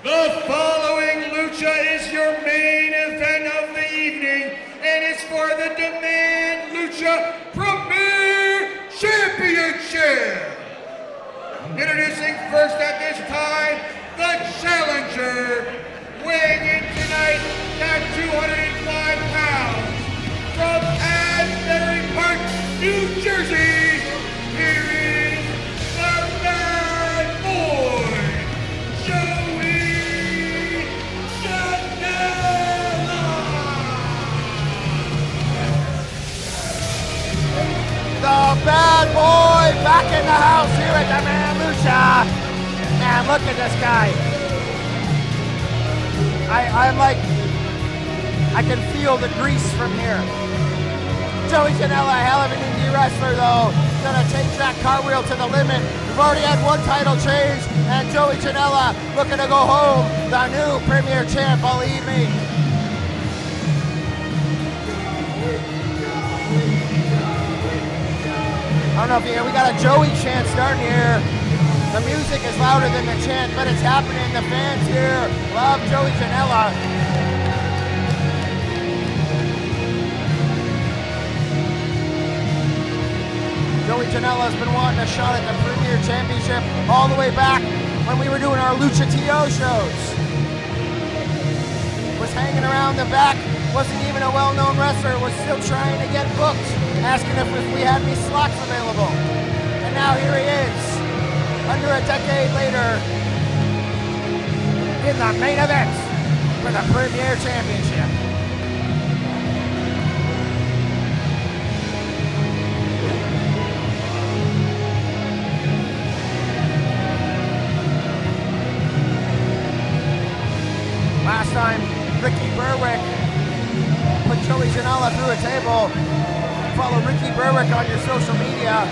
The following lucha is your main event of the evening, and it's for the Demand Lucha Premier Championship. Introducing first at this time, the challenger, weighing in tonight at 205 pounds, from Asbury Park, New Jersey, here is the bad boy, Joey Janela. The bad boy back in the house here at the Man Lucha. Man, look at this guy. I'm like, I can feel the grease from here. Joey Janela, a hell of an indie wrestler though. Gonna take Jack Cartwheel to the limit. We've already had one title change, and Joey Janela looking to go home, the new Premier Champ, believe me. I don't know if we got a Joey chant starting here. The music is louder than the chant, but it's happening. The fans here love Joey Janela. Joey Janela's been wanting a shot at the Premier Championship all the way back when we were doing our Lucha TO shows. Was hanging around the back, wasn't even a well-known wrestler, was still trying to get booked, asking if we had any slots available. And now here he is, under a decade later, in the main event for the Premier Championship. Last time, Ricky Berwick put Joey Janela through a table. Follow Ricky Berwick on your social media.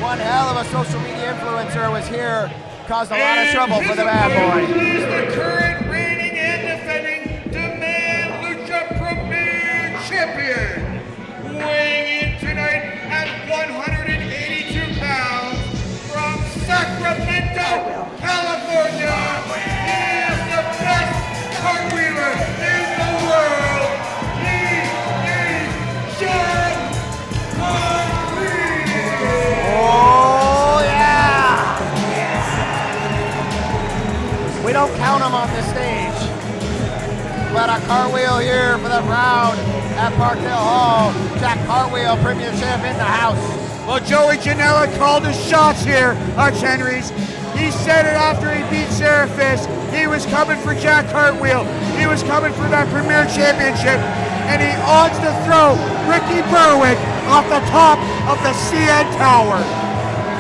One hell of a social media influencer was here, caused a lot of trouble for the bad boy. He's the current reigning and defending Demand Lucha Premier Champion. Weighing in tonight at 182 pounds, from Sacramento, California, he is the best cartwheeler in the world. He is Jack Cartwheel. Oh yeah! We don't count him on this stage. But a cartwheel here for the crowd at Parkdale Hall. Jack Cartwheel, Premier Champ in the house. Well, Joey Janela called his shots here, HENRIES. He said it after he beat Seraphis. He was coming for Jack Cartwheel. He was coming for that Premier Championship. And he odds to throw Ricky Berwick off the top of the CN Tower.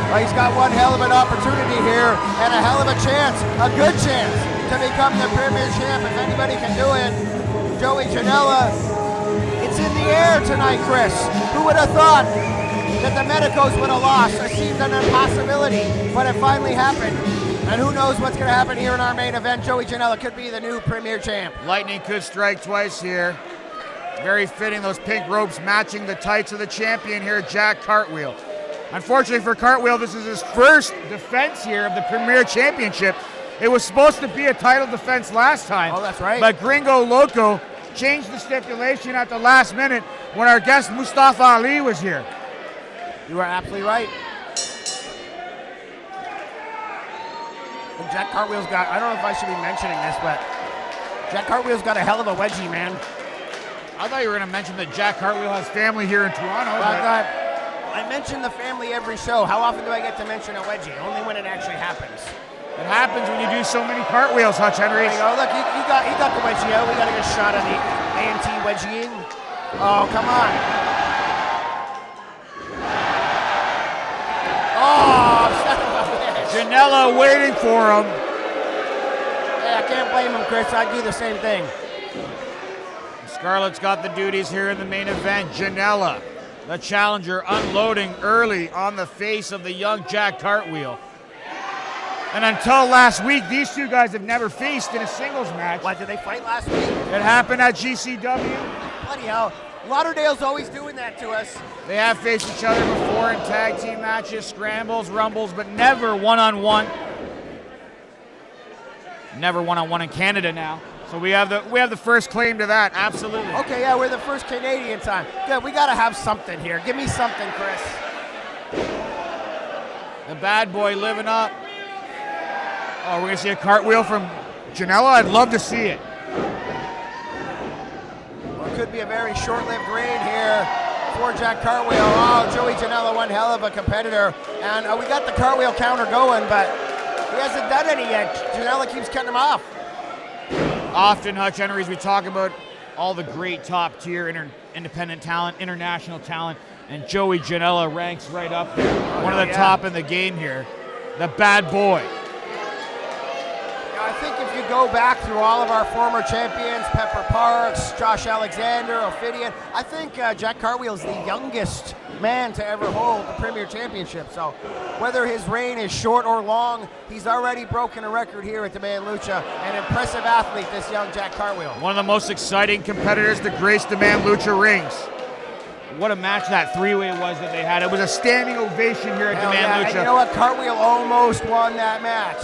Well, he's got one hell of an opportunity here and a hell of a chance, a good chance to become the Premier Champ if anybody can do it. Joey Janela, it's in the air tonight, Chris. Who would have thought that the Medicos would have lost? It seemed an impossibility, but it finally happened. And who knows what's going to happen here in our main event. Joey Janela could be the new Premier Champ. Lightning could strike twice here. Very fitting, those pink ropes matching the tights of the champion here, Jack Cartwheel. Unfortunately for Cartwheel, this is his first defense here of the Premier Championship. It was supposed to be a title defense last time. Oh, that's right. But Gringo Loco changed the stipulation at the last minute when our guest Mustafa Ali was here. You are absolutely right. And Jack Cartwheel's got, I don't know if I should be mentioning this, but Jack Cartwheel's got a hell of a wedgie, man. I thought you were going to mention that Jack Cartwheel has family here in Toronto. I mention the family every show. How often do I get to mention a wedgie? Only when it actually happens. It happens when you do so many cartwheels, Hutch HENRIES. There you go. Look, he got the wedgie out. We got to get a shot of the A&T wedgieing. Oh, come on. Oh, son of a bitch. Janela waiting for him. Hey, I can't blame him, Chris. I'd do the same thing. Scarlett's got the duties here in the main event. Janela, the challenger, unloading early on the face of the young Jack Cartwheel. And until last week, these two guys have never faced in a singles match. What, did they fight last week? It happened at GCW. Bloody hell. Lauderdale's always doing that to us. They have faced each other before in tag team matches, scrambles, rumbles, but never one-on-one. never one-on-one in Canada now. So we have the first claim to that, absolutely. Okay, yeah, we're the first Canadian time. Good, we got to have something here. Give me something, Chris. The bad boy living up. Oh, we're going to see a cartwheel from Janela? I'd love to see it. Well, it could be a very short-lived reign here for Jack Cartwheel. Oh, Joey Janela, one hell of a competitor. And we got the cartwheel counter going, but he hasn't done any yet. Janela keeps cutting him off. Often, Hutch Henries, we talk about all the great top-tier independent talent, international talent, and Joey Janela ranks right up there. One of the top in the game here. The bad boy. I think if you go back through all of our former champions, Pepper Parks, Josh Alexander, Ophidian, I think Jack Cartwheel is the youngest man to ever hold the Premier Championship. So whether his reign is short or long, he's already broken a record here at the Demand Lucha. An impressive athlete, this young Jack Cartwheel. One of the most exciting competitors to grace Demand Lucha rings. What a match that three-way was that they had. It was a standing ovation here at Demand Lucha. And you know what? Cartwheel almost won that match.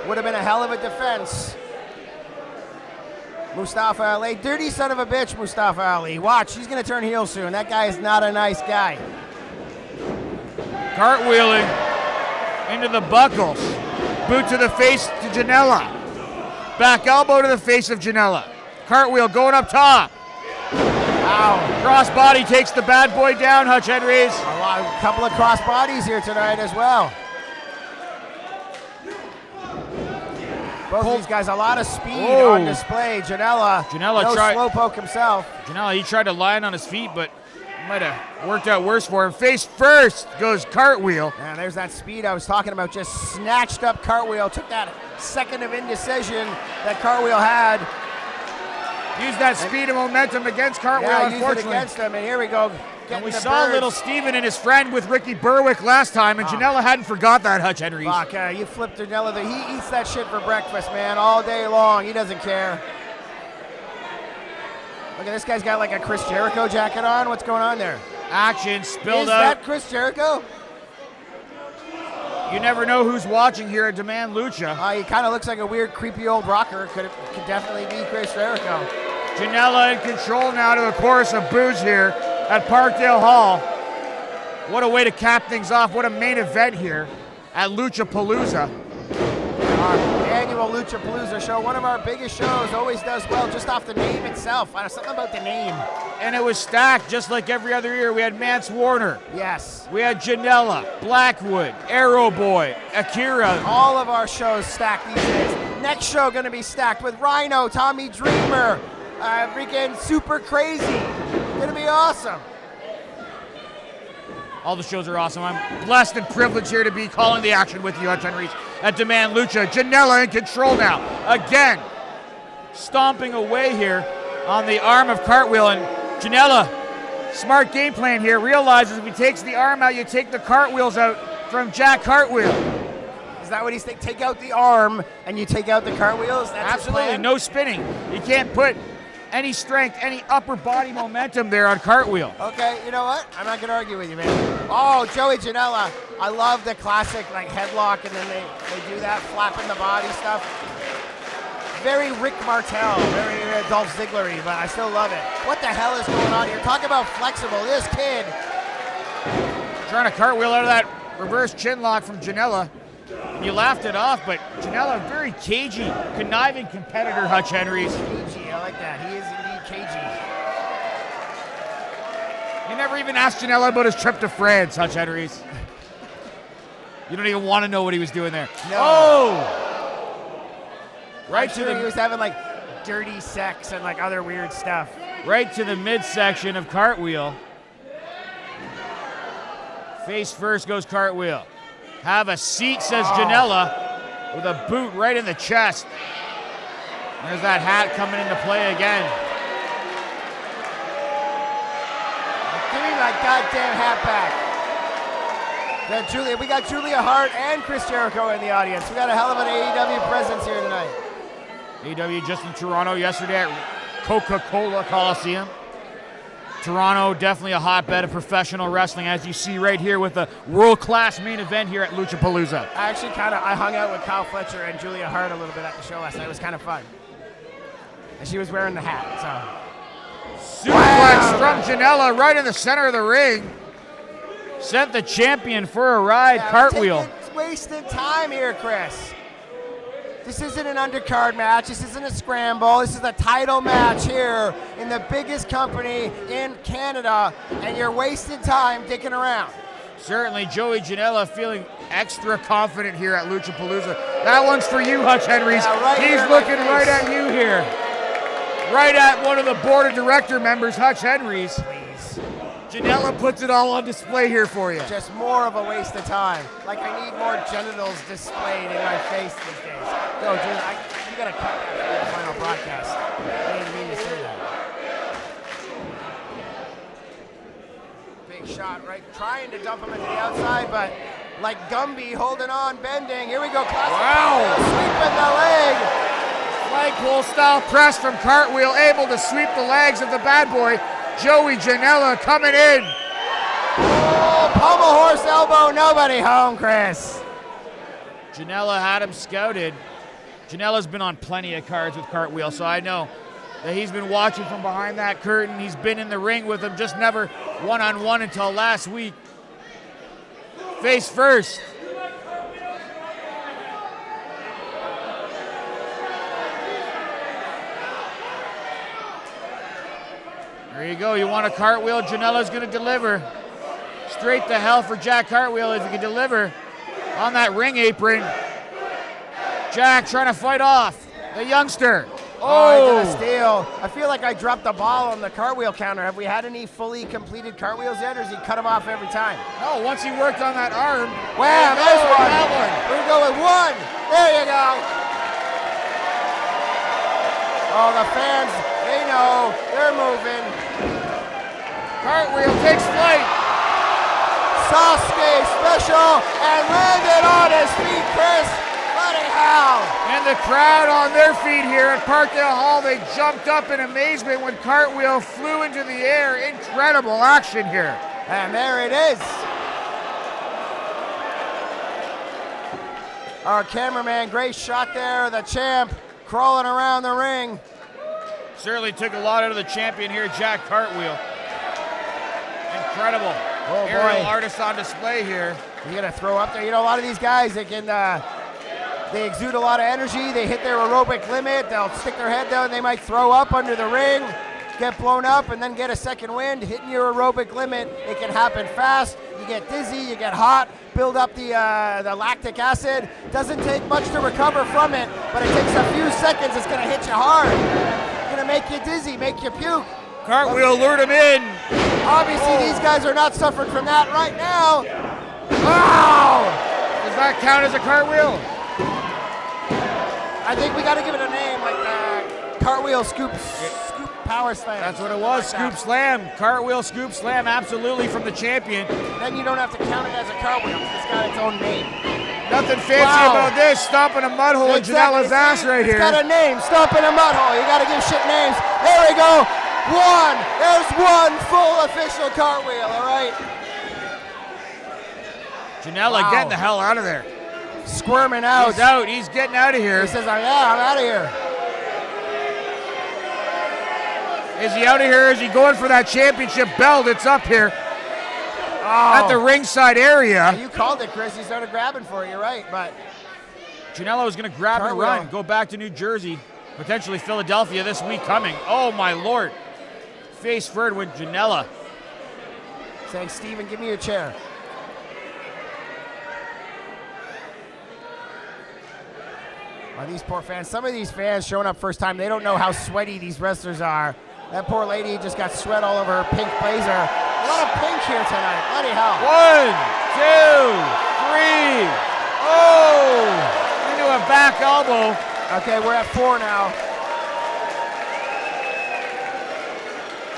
Would have been a hell of a defense. Mustafa Ali, dirty son of a bitch, Mustafa Ali. Watch, he's going to turn heel soon. That guy is not a nice guy. Cartwheeling into the buckles. Boot to the face to Janela. Back elbow to the face of Janela. Cartwheel going up top. Wow. Crossbody takes the bad boy down, Hutch Henries. A couple of cross bodies here tonight as well. Both of these guys, a lot of speed on display. Janela no slowpoke himself. Janela, he tried to line on his feet, but might have worked out worse for him. Face first goes Cartwheel. And there's that speed I was talking about. Just snatched up Cartwheel. Took that second of indecision that Cartwheel had. Used that speed and momentum against Cartwheel, unfortunately. Used it against him, and here we go. And we saw little Steven and his friend with Ricky Berwick last time, and Janela hadn't forgot that, Hutch Henries. Fuck, you flipped Janela. He eats that shit for breakfast, man, all day long. He doesn't care. Look at this guy's got like a Chris Jericho jacket on. What's going on there? Action spilled out. Is that Chris Jericho? You never know who's watching here at Demand Lucha. He kind of looks like a weird, creepy old rocker. Could definitely be Chris Jericho. Janela in control now to a chorus of boos here at Parkdale Hall. What a way to cap things off. What a main event here at Luchapalooza. Our annual Luchapalooza show, one of our biggest shows, always does well just off the name itself. Something about the name. And it was stacked just like every other year. We had Mance Warner. Yes. We had Janela, Blackwood, Arrow Boy, Akira. All of our shows stacked these days. Next show going to be stacked with Rhino, Tommy Dreamer, freaking Super Crazy. Gonna be awesome. All the shows are awesome. I'm blessed and privileged here to be calling the action with you, Hutch Henries, at Demand Lucha. Janela in control now. Again, stomping away here on the arm of Cartwheel. And Janela, smart game plan here, realizes if he takes the arm out, you take the cartwheels out from Jack Cartwheel. Is that what he's thinking? Take out the arm and you take out the cartwheels? That's absolutely, no spinning. You can't put any strength, any upper body momentum there on Cartwheel. Okay, you know what? I'm not going to argue with you, man. Oh, Joey Janela. I love the classic like headlock, and then they do that flapping the body stuff. Very Rick Martel, very Dolph Ziggler-y, but I still love it. What the hell is going on here? Talk about flexible. This kid. Trying to cartwheel out of that reverse chin lock from Janela. You laughed it off, but Janela, very cagey, conniving competitor, Hutch Henries. Cagey, I like that. He is indeed cagey. You never even asked Janela about his trip to France, Hutch Henries. You don't even want to know what he was doing there. No. Oh! Right I'm sure he was having like dirty sex and like other weird stuff. Right to the midsection of Cartwheel. Face first goes Cartwheel. Have a seat, says Janela, with a boot right in the chest. There's that hat coming into play again. Give me my goddamn hat back. We got Julia Hart and Chris Jericho in the audience. We got a hell of an AEW presence here tonight. AEW just in Toronto yesterday at Coca-Cola Coliseum. Toronto, definitely a hotbed of professional wrestling, as you see right here with a world-class main event here at Luchapalooza. I hung out with Kyle Fletcher and Julia Hart a little bit at the show last night. It was kind of fun. And she was wearing the hat, so. Suplex from Janela right in the center of the ring. Sent the champion for a ride, cartwheel. It's wasted time here, Chris. This isn't an undercard match. This isn't a scramble. This is a title match here in the biggest company in Canada, and you're wasting time dicking around. Certainly, Joey Janela feeling extra confident here at Luchapalooza. That one's for you, Hutch Henries. Yeah, He's looking right at you here. Right at one of the board of director members, Hutch Henries. Please. Janela puts it all on display here for you. Just more of a waste of time. Like I need more genitals displayed in my face these days. No, dude, you gotta cut that for the final broadcast. I didn't mean to say that. Big shot, right? Trying to dump him into the outside, but like Gumby holding on, bending. Here we go, classic. Wow. Sweeping the leg. Flagpole style press from Cartwheel, able to sweep the legs of the bad boy. Joey Janela coming in. Oh, pommel horse elbow, nobody home, Chris. Janela had him scouted. Janela's been on plenty of cards with Cartwheel, so I know that he's been watching from behind that curtain. He's been in the ring with him, just never one-on-one until last week. Face first. There you go. You want a cartwheel? Janela's going to deliver. Straight to hell for Jack Cartwheel if he can deliver on that ring apron. Jack trying to fight off the youngster. Oh, I did a steal. I feel like I dropped the ball on the cartwheel counter. Have we had any fully completed cartwheels yet, or does he cut them off every time? No, once he worked on that arm. Wow, there's one. That one. Here we go with one. There you go. Oh, the fans, they know. They're moving. Cartwheel takes flight. Sasuke special and landed on his feet, Chris. Bloody hell. And the crowd on their feet here at Parkdale Hall, they jumped up in amazement when Cartwheel flew into the air. Incredible action here. And there it is. Our cameraman, great shot there. The champ crawling around the ring. Certainly took a lot out of the champion here, Jack Cartwheel. Incredible. Oh, aerial boy. artist on display here. You're gonna throw up there. You know, a lot of these guys, they can, they exude a lot of energy. They hit their aerobic limit. They'll stick their head down. They might throw up under the ring, get blown up, and then get a second wind. Hitting your aerobic limit, it can happen fast. You get dizzy, you get hot, build up the lactic acid. Doesn't take much to recover from it, but it takes a few seconds. It's gonna hit you hard. It's gonna make you dizzy, make you puke. Cartwheel lured him in. Obviously, these guys are not suffering from that right now. Wow! Does that count as a cartwheel? I think we got to give it a name, like cartwheel scoop power slam. That's what it was, Like scoop slam. Cartwheel scoop slam, absolutely from the champion. Then you don't have to count it as a cartwheel. It's got its own name. Nothing fancy about this, stomping a mud hole in Janela's ass right here. It's got a name, stomping a mud hole. You got to give shit names. There we go. One. There's one full official cartwheel, all right? Janela getting the hell out of there. Squirming out. He's out. He's getting out of here. He says, yeah, I'm out of here. Is he out of here? Is he going for that championship belt? It's up here at the ringside area. You called it, Chris. He started grabbing for it. You're right, but Janela was going to grab and run, go back to New Jersey, potentially Philadelphia this week coming. Oh, my Lord. Face forward with Janela. Saying, Steven, give me your chair. Oh, these poor fans. Some of these fans showing up first time, they don't know how sweaty these wrestlers are. That poor lady just got sweat all over her pink blazer. A lot of pink here tonight. Bloody hell. 1, 2, 3. Oh! Into a back elbow. Okay, we're at 4 now.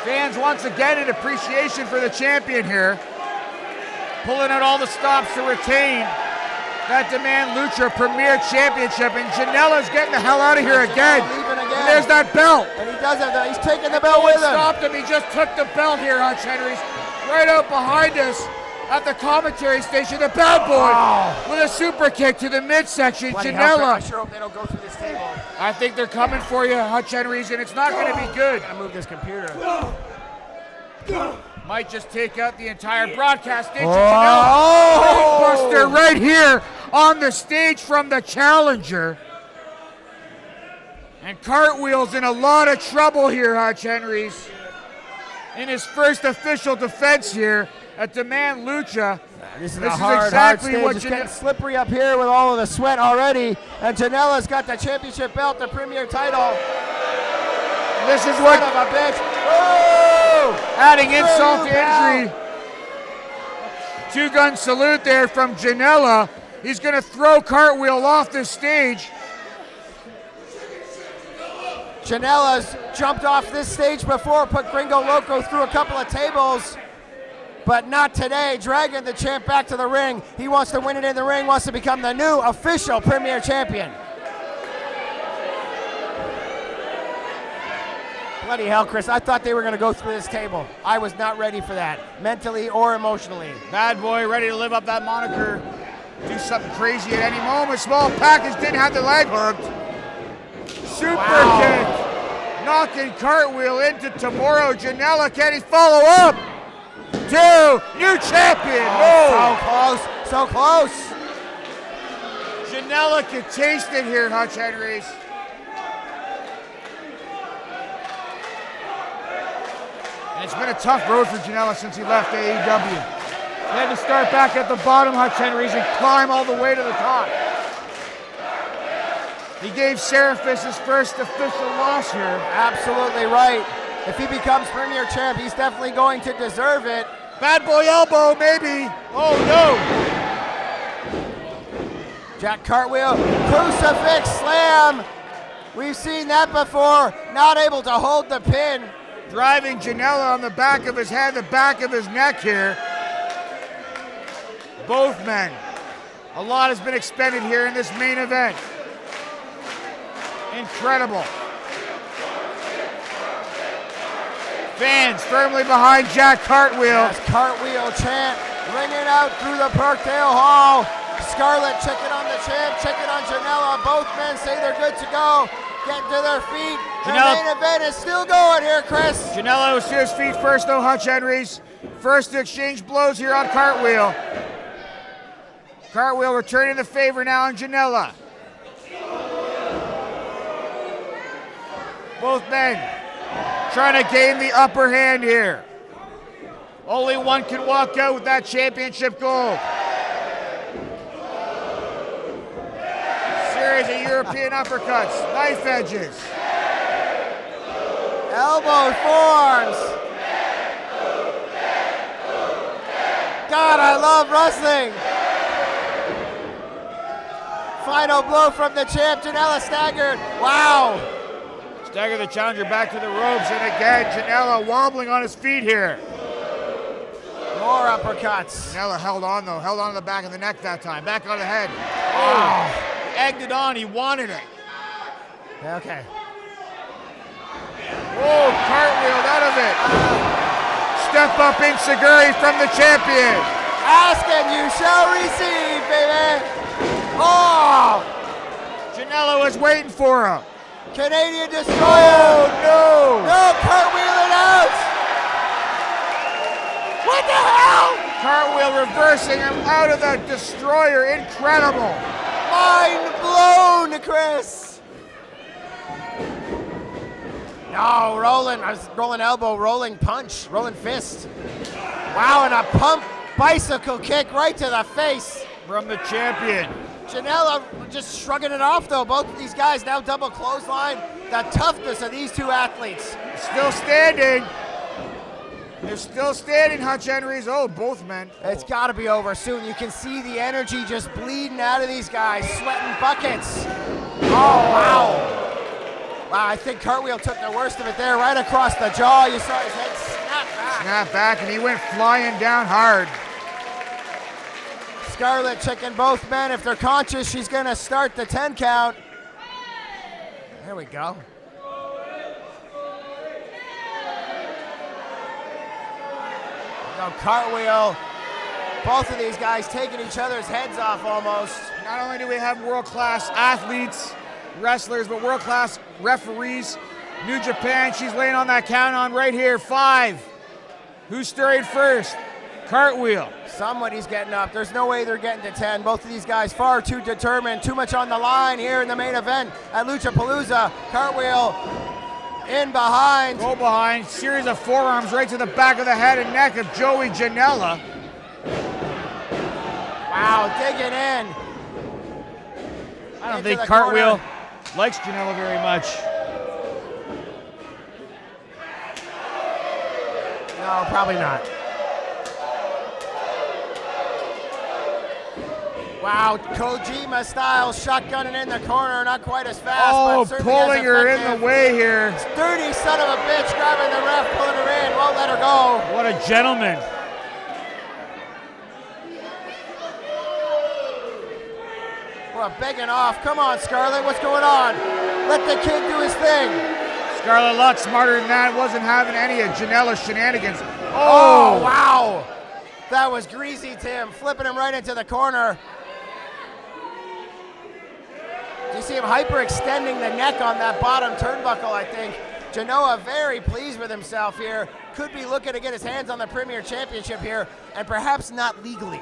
Fans once again in appreciation for the champion here. Pulling out all the stops to retain that Demand Lucha Premier Championship, and Janela's getting the hell out of here again. Leaving again. there's that belt. And he does have he's taking the belt with him. Stopped him. He just took the belt here, Hutch Henries. Right out behind us at the commentary station. The bad boy with a super kick to the midsection. Janela. I sure hope they don't go through this table. I think they're coming for you, Hutch Henries, and it's not going to be good. I move this computer. Might just take out the entire broadcast station. Oh! Buster right here on the stage from the challenger. And Cartwheel's in a lot of trouble here, Hutch Henries. In his first official defense here at Demand Lucha. This is exactly hard what stage. It's getting slippery up here with all of the sweat already. And Janela's got the championship belt, the premier title. This is what Son of a bitch. Oh! adding insult to injury. Two-gun salute there from Janela. He's going to throw Cartwheel off the stage. Janela's jumped off this stage before, put Gringo Loco through a couple of tables, but not today. Dragging the champ back to the ring. He wants to win it in the ring, wants to become the new official Premier Champion. Bloody hell, Chris, I thought they were going to go through this table. I was not ready for that, mentally or emotionally. Bad boy ready to live up that moniker. Do something crazy at any moment. Small package, didn't have the leg hooked. Super kick. Knocking Cartwheel into tomorrow. Janela, can he follow up? New champion. So close, so close. Janela can taste it here, Hutch Henries. And it's been a tough road for Janela since he left AEW. He had to start back at the bottom, Hutch Henries, and climb all the way to the top. He gave Seraphis his first official loss here. Absolutely right. If he becomes Premier Champ, he's definitely going to deserve it. Bad boy elbow, maybe. Oh no. Jack Cartwheel, crucifix slam. We've seen that before. Not able to hold the pin. Driving Janela on the back of his head, the back of his neck here. Both men. A lot has been expended here in this main event. Incredible. Fans firmly behind Jack Cartwheel. Yes, Cartwheel chant ringing out through the Parkdale Hall. Scarlett checking on the champ, checking on Janela. Both men say they're good to go. Getting to their feet. The main event is still going here, Chris. Janela was to his feet first, though, Hutch Henries. First to exchange blows here on Cartwheel. Cartwheel returning the favor now on Janela. Both men trying to gain the upper hand here. Only one can walk out with that championship gold. Series of European uppercuts, knife edges. Elbow forms. God, I love wrestling. Final blow from the champ. Janela staggered. Wow. Stagger the challenger back to the ropes, and again, Janela wobbling on his feet here. More uppercuts. Janela held on, though. Held on to the back of the neck that time. Back on the head. Oh. Egged it on. He wanted it. Okay. Oh, cartwheeled out of it. Step up Inseguri from the champion. Ask and you shall receive, baby. Oh! Janela was waiting for him. Canadian Destroyer. Oh, no. No, cartwheeling out. What the hell? Cartwheel reversing him out of the Destroyer. Incredible. Mind blown, Chris. No, rolling elbow, rolling punch, rolling fist. Wow, and a pump bicycle kick right to the face. From the champion. Janela just shrugging it off, though. Both of these guys now double clothesline. The toughness of these two athletes. Still standing. They're still standing, Hutch Henries. Oh, both men. It's got to be over soon. You can see the energy just bleeding out of these guys, sweating buckets. Oh, wow. Wow, I think Cartwheel took the worst of it there, right across the jaw. You saw his head snap back. Snap back, and he went flying down hard. Scarlett checking both men. If they're conscious, she's going to start the 10 count. There we go. No, cartwheel. Both of these guys taking each other's heads off almost. Not only do we have world-class athletes, wrestlers, but world-class referees. New Japan, she's laying on that count on right here. 5. Who's stirring first? Cartwheel. Somebody's getting up. There's no way they're getting to 10. Both of these guys far too determined. Too much on the line here in the main event at Luchapalooza. Cartwheel in behind. Go behind. Series of forearms right to the back of the head and neck of Joey Janela. Wow, digging in. I don't think Cartwheel likes Janela very much. No, probably not. Wow, Kojima style shotgunning in the corner, not quite as fast, Oh, but certainly pulling as her in effective. the way here. Sturdy son of a bitch grabbing the ref, pulling her in, won't let her go. What a gentleman. Well, begging off. Come on, Scarlett, what's going on? Let the kid do his thing. Scarlett a lot smarter than that. Wasn't having any of Janela's shenanigans. Oh, wow. That was greasy, Tim. Flipping him right into the corner. Do you see him hyperextending the neck on that bottom turnbuckle, I think? Janela very pleased with himself here. Could be looking to get his hands on the Premier Championship here, and perhaps not legally.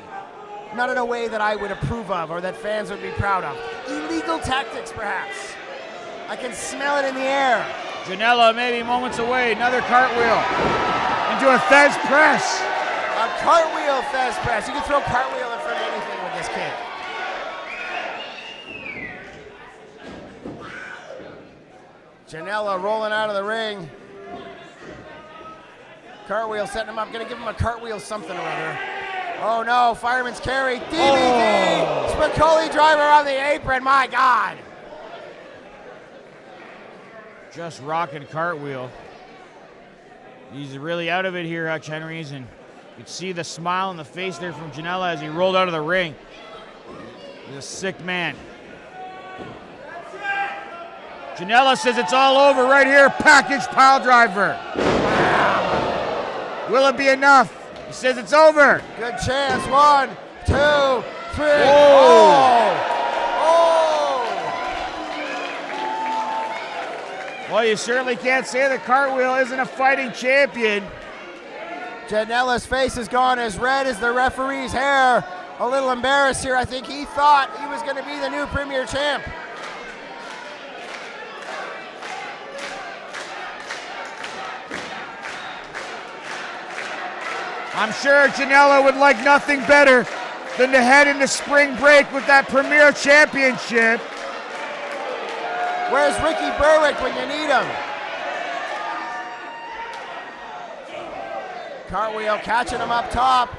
Not in a way that I would approve of or that fans would be proud of. Illegal tactics, perhaps. I can smell it in the air. Janela maybe moments away. Another cartwheel into a Fez press. A cartwheel Fez press. You can throw cartwheel in front of anything with this kid. Janela rolling out of the ring. Cartwheel setting him up. Gonna give him a cartwheel something or other. Oh no, fireman's carry. DVD! Oh. Spicoli driver on the apron, my God. Just rocking cartwheel. He's really out of it here, Hutch Henries, and you can see the smile on the face there from Janela as he rolled out of the ring. He's a sick man. Janela says it's all over right here. Package pile driver. Will it be enough? He says it's over. Good chance. 1, 2, 3. Oh. Oh. Well, you certainly can't say that Cartwheel isn't a fighting champion. Janela's face has gone as red as the referee's hair. A little embarrassed here. I think he thought he was going to be the new Premier Champ. I'm sure Janela would like nothing better than to head into spring break with that Premier Championship. Where's Ricky Berwick when you need him? Cartwheel catching him up top.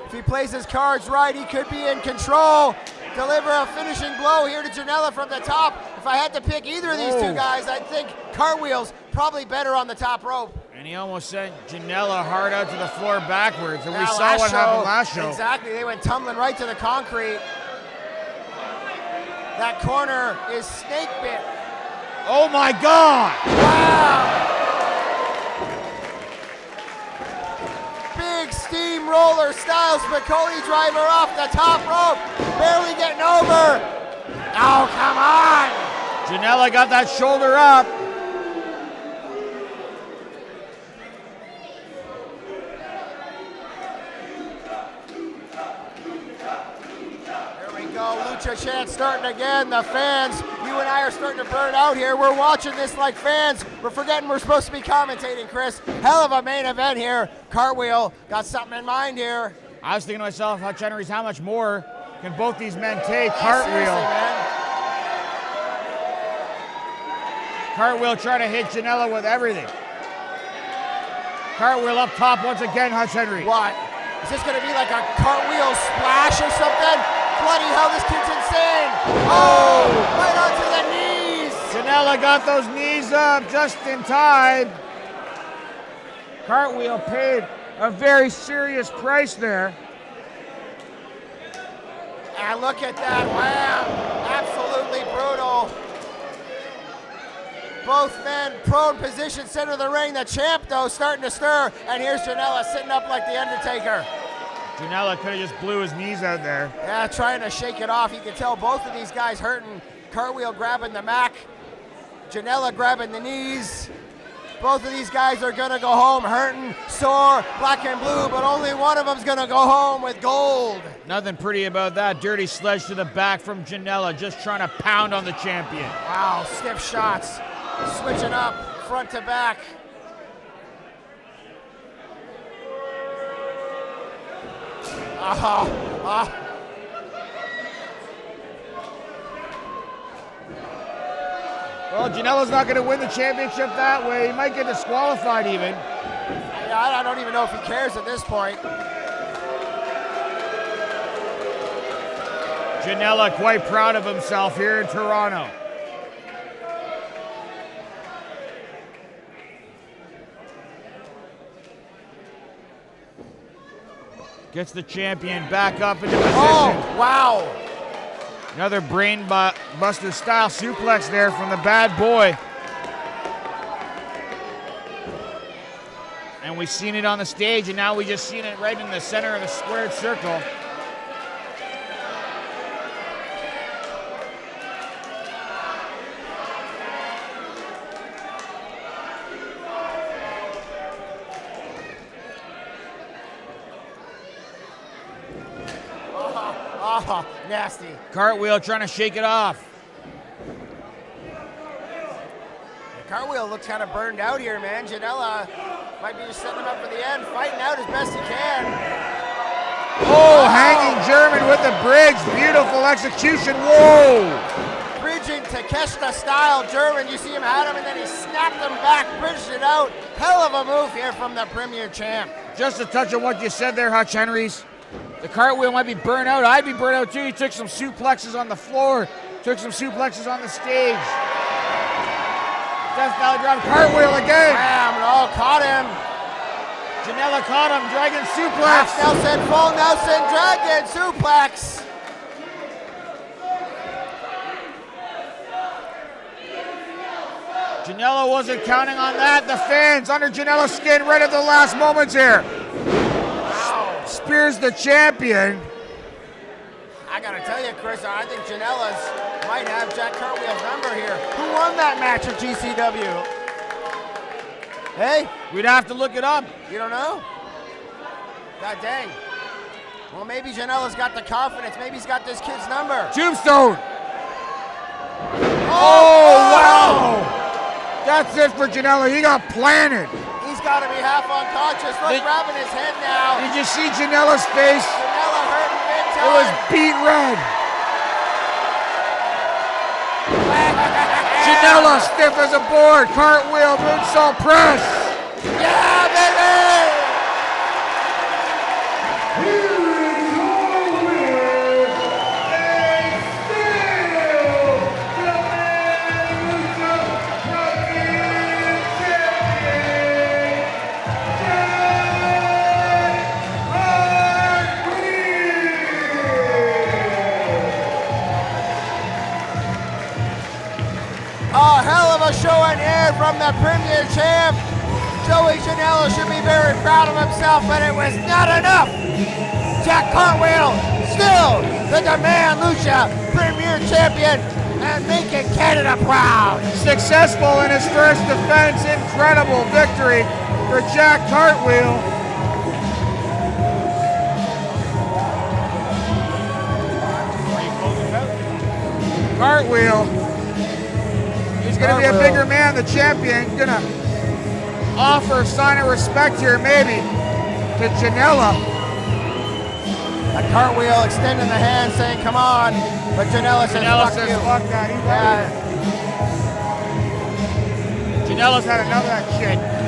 If he plays his cards right, he could be in control. Deliver a finishing blow here to Janela from the top. If I had to pick either of these two guys, I'd think Cartwheel's probably better on the top rope. And he almost sent Janela hard out to the floor backwards, and we saw Last what show, happened last show. Exactly, they went tumbling right to the concrete. That corner is snake bit. Oh my God! Wow! Big steamroller style Spicoli driver off the top rope. Barely getting over. Oh, come on! Janela got that shoulder up. Lucha chant starting again. The fans, you and I are starting to burn out here. We're watching this like fans. We're forgetting we're supposed to be commentating, Chris. Hell of a main event here. Cartwheel got something in mind here. I was thinking to myself, Hutch Henries, how much more can both these men take? Seriously, Cartwheel. man. Cartwheel trying to hit Janela with everything. Cartwheel up top once again, Hutch Henry. What? Is this going to be like a cartwheel splash or something? Bloody hell, this kid's insane. Oh, right onto the knees. Janela got those knees up just in time. Cartwheel paid a very serious price there. And look at that, wow. Absolutely brutal. Both men prone position, center of the ring. The champ, though, starting to stir. And here's Janela sitting up like the Undertaker. Janela could have just blew his knees out there. Yeah, trying to shake it off. You can tell both of these guys hurting. Cartwheel grabbing the Mac. Janela grabbing the knees. Both of these guys are going to go home hurting, sore, black and blue, but only one of them's going to go home with gold. Nothing pretty about that. Dirty sledge to the back from Janela, just trying to pound on the champion. Wow, stiff shots. Switching up, front to back. Well, Janela's not going to win the championship that way. He might get disqualified even. Yeah, I don't even know if he cares at this point. Janela quite proud of himself here in Toronto. Gets the champion back up into position. Oh, wow. Another brain buster style suplex there from the bad boy. And we've seen it on the stage, and now we just seen it right in the center of the squared circle. Oh, nasty. Cartwheel trying to shake it off. Cartwheel looks kind of burned out here, man. Janela might be just setting him up for the end, fighting out as best he can. Oh, hanging German with the bridge. Beautiful execution. Whoa. Bridging Takeshita style German. You see him had him, and then he snapped him back, bridged it out. Hell of a move here from the Premier Champ. Just a touch on what you said there, Hutch Henries. The cartwheel might be burnt out. I'd be burnt out too. He took some suplexes on the floor, took some suplexes on the stage. Death Valley drop, cartwheel again. Bam, oh, caught him. Janela caught him, dragon suplex. Half Nelson, full Nelson, dragon suplex. Janela wasn't counting on that. The fans under Janela's skin right at the last moments here. Spears the champion. I gotta tell you, Chris, I think Janela's might have Jack Cartwheel's number here. Who won that match at GCW? Hey? We'd have to look it up. You don't know? God dang. Well, maybe Janela's got the confidence. Maybe he's got this kid's number. Tombstone. Oh, wow. That's it for Janela. He got planted. He's got to be half unconscious. Look, grabbing his head now. Did you see Janela's face? Janela hurting big time. It was beat red. Janela stiff as a board. Cartwheel, moonsault press. Yeah, baby! A hell of a showing here from the Premier Champ. Joey Janela should be very proud of himself, but it was not enough. Jack Cartwheel, still the Demand Lucha Premier Champion and making Canada proud. Successful in his first defense. Incredible victory for Jack Cartwheel. Cartwheel. He's going to be a bigger man, the champion. He's going to offer a sign of respect here, maybe, to Janela. A Cartwheel extending the hand, saying, come on. But Janela says, fuck you. Fuck that. Janela's had enough of that shit.